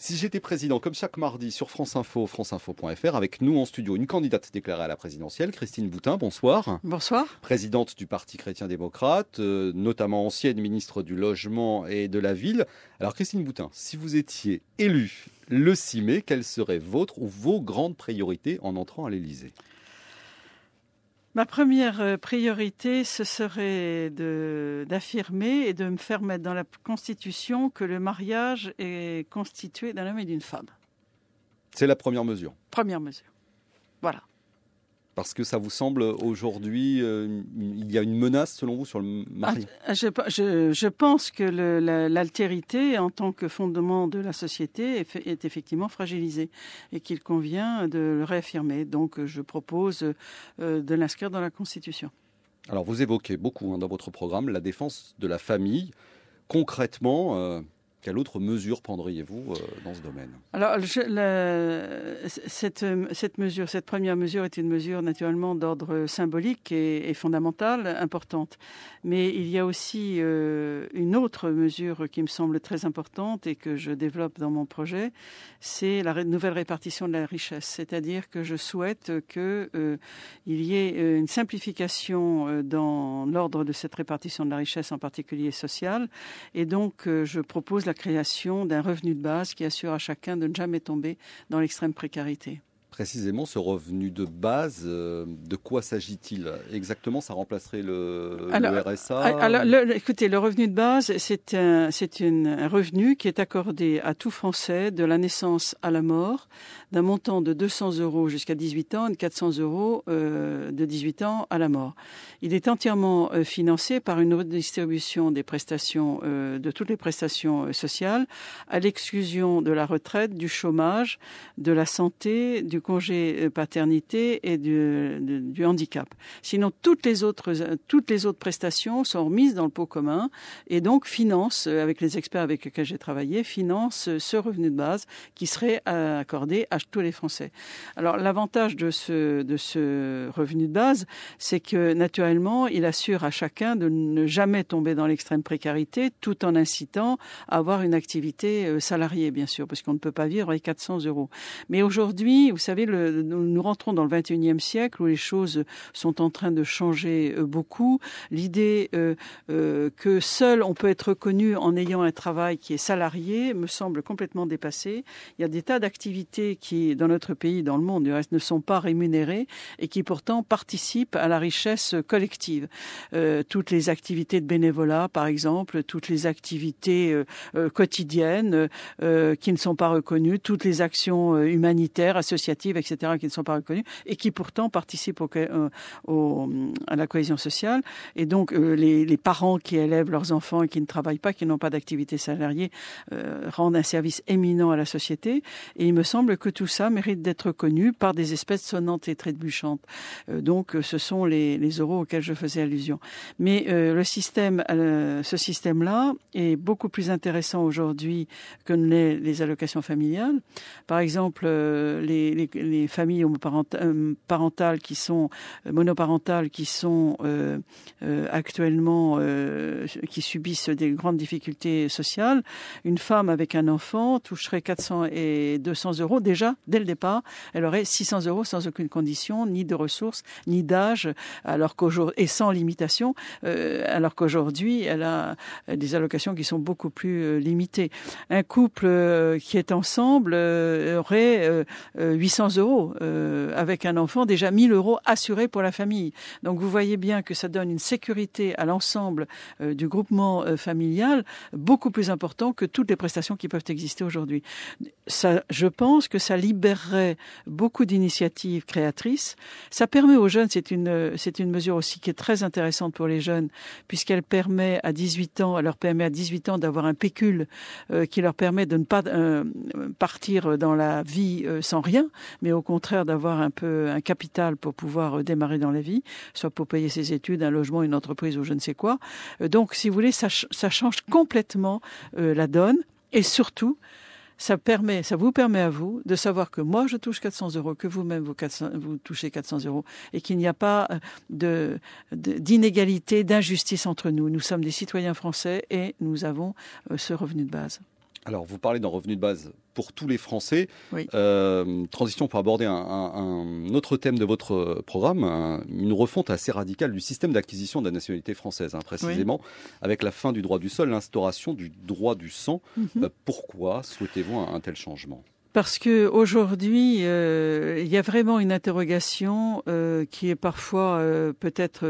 Si j'étais président, comme chaque mardi sur France Info, franceinfo.fr, avec nous en studio, une candidate déclarée à la présidentielle, Christine Boutin, bonsoir. Bonsoir. Présidente du Parti chrétien-démocrate, notamment ancienne ministre du Logement et de la Ville. Alors Christine Boutin, si vous étiez élue le 6 mai, quelles seraient votre ou vos grandes priorités en entrant à l'Élysée ? Ma première priorité, ce serait d'affirmer et de me faire mettre dans la Constitution que le mariage est constitué d'un homme et d'une femme. C'est la première mesure. Première mesure. Voilà. Parce que ça vous semble aujourd'hui, il y a une menace selon vous sur le mariage ? Je pense que l'altérité en tant que fondement de la société est effectivement fragilisée et qu'il convient de le réaffirmer. Donc je propose de l'inscrire dans la Constitution. Alors vous évoquez beaucoup dans votre programme la défense de la famille. Concrètement, quelle autre mesure prendriez-vous dans ce domaine ? Alors, cette première mesure est une mesure naturellement d'ordre symbolique et fondamentale, importante. Mais il y a aussi une autre mesure qui me semble très importante et que je développe dans mon projet, c'est la nouvelle répartition de la richesse. C'est-à-dire que je souhaite qu'il y ait une simplification dans l'ordre de cette répartition de la richesse, en particulier sociale. Et donc, je propose la création d'un revenu de base qui assure à chacun de ne jamais tomber dans l'extrême précarité. Précisément, ce revenu de base, de quoi s'agit-il exactement ? Ça remplacerait le RSA ? Écoutez, le revenu de base, c'est un revenu qui est accordé à tout Français de la naissance à la mort, d'un montant de 200 € jusqu'à 18 ans et de 400 € de 18 ans à la mort. Il est entièrement financé par une redistribution des prestations, de toutes les prestations sociales, à l'exclusion de la retraite, du chômage, de la santé, du congé paternité et du handicap. Sinon, toutes les autres prestations sont remises dans le pot commun et donc financent, avec les experts avec lesquels j'ai travaillé, financent ce revenu de base qui serait accordé à tous les Français. Alors, l'avantage de ce revenu de base, c'est que naturellement, il assure à chacun de ne jamais tomber dans l'extrême précarité tout en incitant à avoir une activité salariée, bien sûr, parce qu'on ne peut pas vivre avec 400 €. Mais aujourd'hui, vous savez, nous rentrons dans le 21e siècle où les choses sont en train de changer beaucoup. L'idée que seul on peut être reconnu en ayant un travail qui est salarié me semble complètement dépassée. Il y a des tas d'activités qui, dans notre pays, dans le monde, du reste, ne sont pas rémunérées et qui pourtant participent à la richesse collective. Toutes les activités de bénévolat, par exemple, toutes les activités quotidiennes qui ne sont pas reconnues, toutes les actions humanitaires, associatives, etc., qui ne sont pas reconnues et qui pourtant participent à la cohésion sociale. Et donc, les parents qui élèvent leurs enfants et qui ne travaillent pas, qui n'ont pas d'activité salariée, rendent un service éminent à la société. Et il me semble que tout ça mérite d'être reconnu par des espèces sonnantes et trébuchantes. Donc, ce sont les euros auxquels je faisais allusion. Mais ce système-là est beaucoup plus intéressant aujourd'hui que les allocations familiales. Par exemple, les familles monoparentales qui sont actuellement qui subissent des grandes difficultés sociales, une femme avec un enfant toucherait 400 et 200 € déjà dès le départ. Elle aurait 600 € sans aucune condition, ni de ressources, ni d'âge, et sans limitation, alors qu'aujourd'hui elle a des allocations qui sont beaucoup plus limitées. Un couple qui est ensemble aurait 800 € avec un enfant, déjà 1 000 € assurés pour la famille. Donc vous voyez bien que ça donne une sécurité à l'ensemble du groupement familial beaucoup plus important que toutes les prestations qui peuvent exister aujourd'hui. Ça, je pense que ça libérerait beaucoup d'initiatives créatrices. Ça permet aux jeunes, c'est une mesure aussi qui est très intéressante pour les jeunes, puisqu'elle leur permet à 18 ans d'avoir un pécule qui leur permet de ne pas partir dans la vie sans rien, mais au contraire d'avoir un capital pour pouvoir démarrer dans la vie, soit pour payer ses études, un logement, une entreprise ou je ne sais quoi. Donc, si vous voulez, ça change complètement la donne. Et surtout, ça vous permet à vous de savoir que moi, je touche 400 €, que vous-même, vous touchez 400 € et qu'il n'y a pas d'inégalité, d'injustice entre nous. Nous sommes des citoyens français et nous avons ce revenu de base. Alors, vous parlez d'un revenu de base pour tous les Français. Oui. Transition pour aborder un autre thème de votre programme, une refonte assez radicale du système d'acquisition de la nationalité française, précisément, avec la fin du droit du sol, l'instauration du droit du sang. Pourquoi souhaitez-vous un tel changement ? Parce que aujourd'hui, il y a vraiment une interrogation qui est parfois peut-être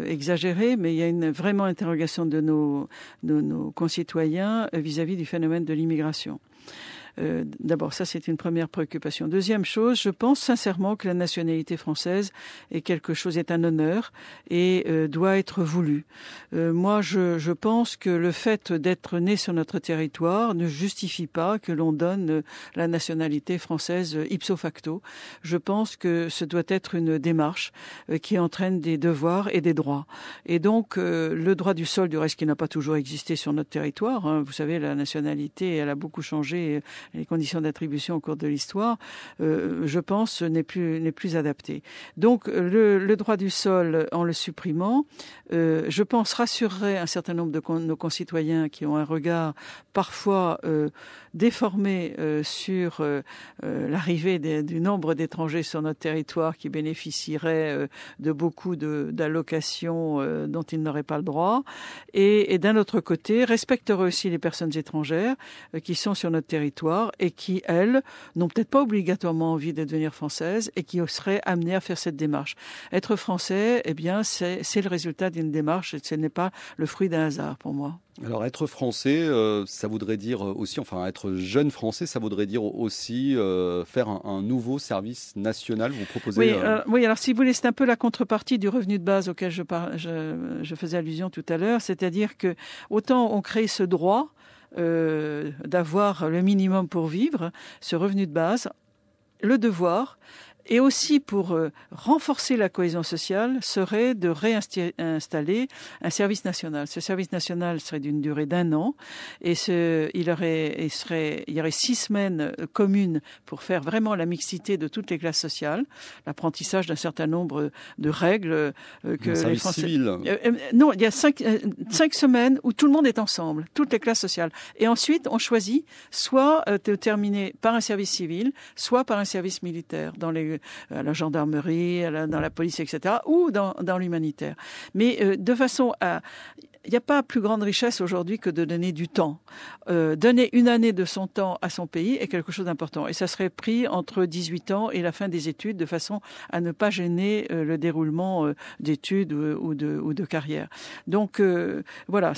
exagérée, mais il y a une vraiment interrogation de nos concitoyens vis-à-vis du phénomène de l'immigration. D'abord, ça c'est une première préoccupation. Deuxième chose, je pense sincèrement que la nationalité française est un honneur et doit être voulu. Moi, je pense que le fait d'être né sur notre territoire ne justifie pas que l'on donne la nationalité française ipso facto. Je pense que ce doit être une démarche qui entraîne des devoirs et des droits. Et donc, le droit du sol, du reste, qui n'a pas toujours existé sur notre territoire. Vous savez, la nationalité, elle a beaucoup changé. Les conditions d'attribution au cours de l'histoire, je pense, n'est plus adapté. Donc, le droit du sol, en le supprimant, je pense rassurerait un certain nombre de nos concitoyens qui ont un regard parfois déformé sur l'arrivée du nombre d'étrangers sur notre territoire qui bénéficieraient de beaucoup d'allocations dont ils n'auraient pas le droit. Et d'un autre côté, respecterait aussi les personnes étrangères qui sont sur notre territoire et qui, elles, n'ont peut-être pas obligatoirement envie de devenir françaises et qui seraient amenées à faire cette démarche. Être français, eh bien, c'est le résultat d'une démarche et ce n'est pas le fruit d'un hasard pour moi. Alors, être français, ça voudrait dire aussi, être jeune français, ça voudrait dire aussi faire un nouveau service national. Vous proposez... Oui, alors si vous voulez, c'est un peu la contrepartie du revenu de base auquel je faisais allusion tout à l'heure, c'est-à-dire que autant on crée ce droit d'avoir le minimum pour vivre, ce revenu de base, le devoir, et aussi pour renforcer la cohésion sociale, serait de réinstaller un service national. Ce service national serait d'une durée d'1 an et il y aurait 6 semaines communes pour faire vraiment la mixité de toutes les classes sociales, l'apprentissage d'un certain nombre de règles que un service les Français... civil. Non, il y a 5 semaines où tout le monde est ensemble, toutes les classes sociales. Et ensuite, on choisit soit de terminer par un service civil, soit par un service militaire à la gendarmerie, dans la police, etc., ou dans l'humanitaire. Mais de façon à... Il n'y a pas plus grande richesse aujourd'hui que de donner du temps. Donner 1 année de son temps à son pays est quelque chose d'important. Et ça serait pris entre 18 ans et la fin des études de façon à ne pas gêner le déroulement d'études ou de carrière. Donc voilà.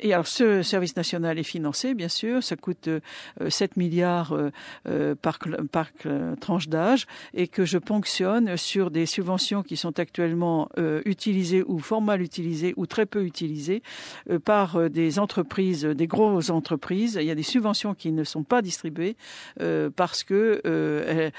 Et alors ce service national est financé, bien sûr. Ça coûte 7 milliards par tranche d'âge et que je ponctionne sur des subventions qui sont actuellement utilisées ou fort mal utilisées ou très peu utilisées par des entreprises, des grosses entreprises. Il y a des subventions qui ne sont pas distribuées parce que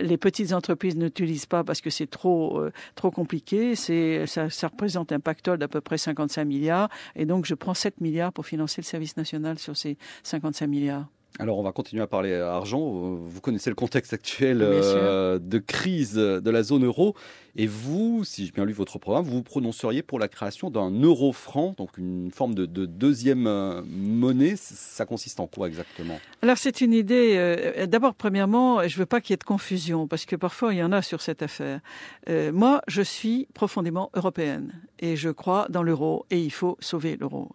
les petites entreprises n'utilisent pas parce que c'est trop compliqué. Ça représente un pactole d'à peu près 55 milliards et donc je prends 7 milliards pour financer le service national sur ces 55 milliards. Alors, on va continuer à parler argent. Vous connaissez le contexte actuel de crise de la zone euro. Et vous, si j'ai bien lu votre programme, vous vous prononceriez pour la création d'un euro-franc, donc une forme de deuxième monnaie. Ça consiste en quoi exactement ? Alors, c'est une idée... D'abord, premièrement, je ne veux pas qu'il y ait de confusion, parce que parfois, il y en a sur cette affaire. Moi, je suis profondément européenne et je crois dans l'euro et il faut sauver l'euro.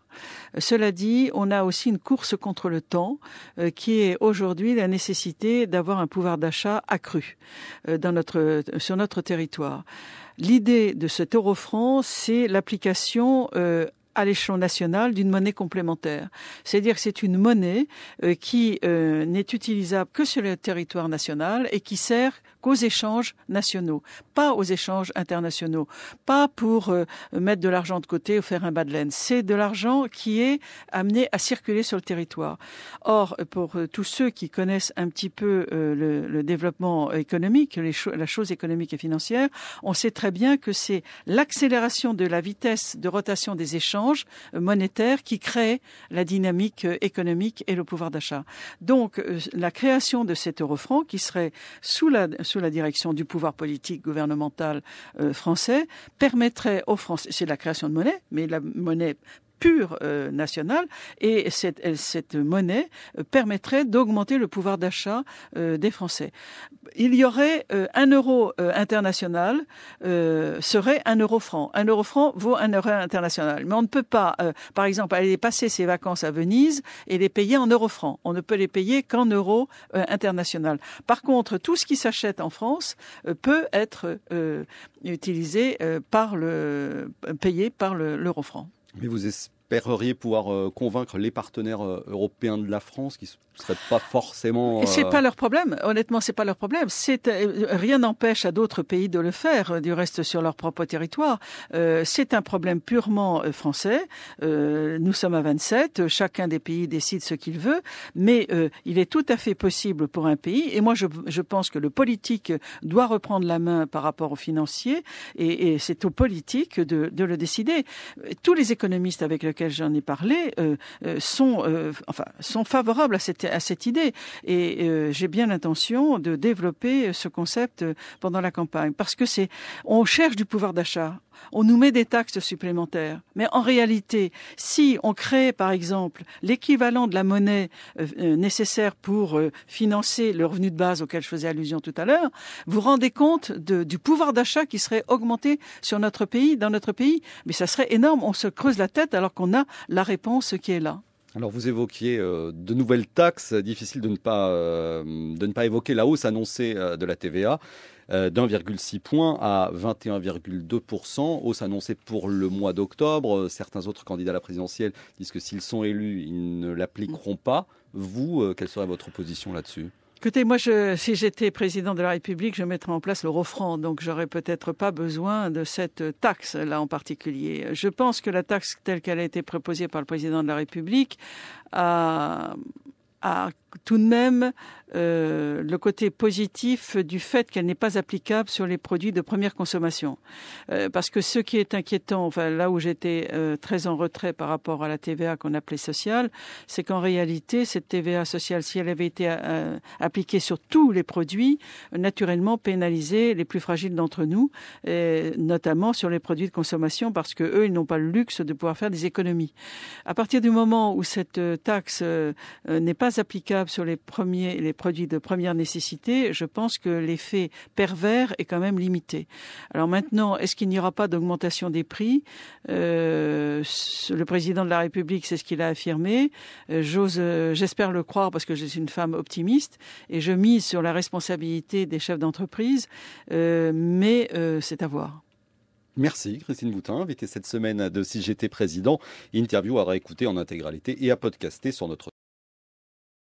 Cela dit, on a aussi une course contre le temps qui est aujourd'hui la nécessité d'avoir un pouvoir d'achat accru sur notre territoire. L'idée de cet euro-franc, c'est l'application à l'échelon national d'une monnaie complémentaire. C'est-à-dire que c'est une monnaie qui n'est utilisable que sur le territoire national et qui sert qu'aux échanges nationaux, pas aux échanges internationaux, pas pour mettre de l'argent de côté ou faire un bas de laine. C'est de l'argent qui est amené à circuler sur le territoire. Or, pour tous ceux qui connaissent un petit peu le développement économique, la chose économique et financière, on sait très bien que c'est l'accélération de la vitesse de rotation des échanges monétaires qui crée la dynamique économique et le pouvoir d'achat. Donc, la création de cet euro-franc qui serait sous la direction du pouvoir politique gouvernemental français permettrait aux Français, c'est la création de monnaie, mais la monnaie pure nationale, et cette monnaie permettrait d'augmenter le pouvoir d'achat des Français. Il y aurait 1 euro international serait 1 euro franc. 1 euro franc vaut 1 euro international. Mais on ne peut pas, par exemple, aller passer ses vacances à Venise et les payer en euros francs. On ne peut les payer qu'en euros international. Par contre, tout ce qui s'achète en France peut être utilisé payé par l'euro franc. Mais vous espéreriez pouvoir convaincre les partenaires européens de la France qui ne seraient pas forcément... C'est pas leur problème. Honnêtement, c'est pas leur problème. Rien n'empêche à d'autres pays de le faire, du reste sur leur propre territoire. C'est un problème purement français. Nous sommes à 27. Chacun des pays décide ce qu'il veut. Mais il est tout à fait possible pour un pays. Et moi, je pense que le politique doit reprendre la main par rapport aux financiers. Et c'est aux politiques de le décider. Tous les économistes avec lesquels j'en ai parlé sont favorables à cette idée. Et j'ai bien l'intention de développer ce concept pendant la campagne. Parce que on cherche du pouvoir d'achat. On nous met des taxes supplémentaires. Mais en réalité, si on crée, par exemple, l'équivalent de la monnaie nécessaire pour financer le revenu de base auquel je faisais allusion tout à l'heure, vous rendez compte du pouvoir d'achat qui serait augmenté dans notre pays. Mais ça serait énorme. On se creuse la tête alors qu'on a la réponse qui est là. Alors vous évoquiez de nouvelles taxes, difficile de ne pas évoquer la hausse annoncée de la TVA d'1,6 point à 21,2%, hausse annoncée pour le mois d'octobre. Certains autres candidats à la présidentielle disent que s'ils sont élus, ils ne l'appliqueront pas. Vous, quelle serait votre position là-dessus ? Écoutez, moi, si j'étais président de la République, je mettrais en place l'euro franc, donc j'aurais peut-être pas besoin de cette taxe-là en particulier. Je pense que la taxe telle qu'elle a été proposée par le président de la République a tout de même le côté positif du fait qu'elle n'est pas applicable sur les produits de première consommation. Parce que ce qui est inquiétant, là où j'étais très en retrait par rapport à la TVA qu'on appelait sociale, c'est qu'en réalité, cette TVA sociale, si elle avait été appliquée sur tous les produits, naturellement pénalisait les plus fragiles d'entre nous, notamment sur les produits de consommation, parce que eux, ils n'ont pas le luxe de pouvoir faire des économies. À partir du moment où cette taxe n'est pas applicable sur les produits de première nécessité, je pense que l'effet pervers est quand même limité. Alors maintenant, est-ce qu'il n'y aura pas d'augmentation des prix ? Le président de la République, c'est ce qu'il a affirmé. J'espère le croire parce que je suis une femme optimiste et je mise sur la responsabilité des chefs d'entreprise, mais c'est à voir. Merci Christine Boutin, invitée cette semaine de Si j'étais président. Interview à réécouter en intégralité et à podcaster sur notre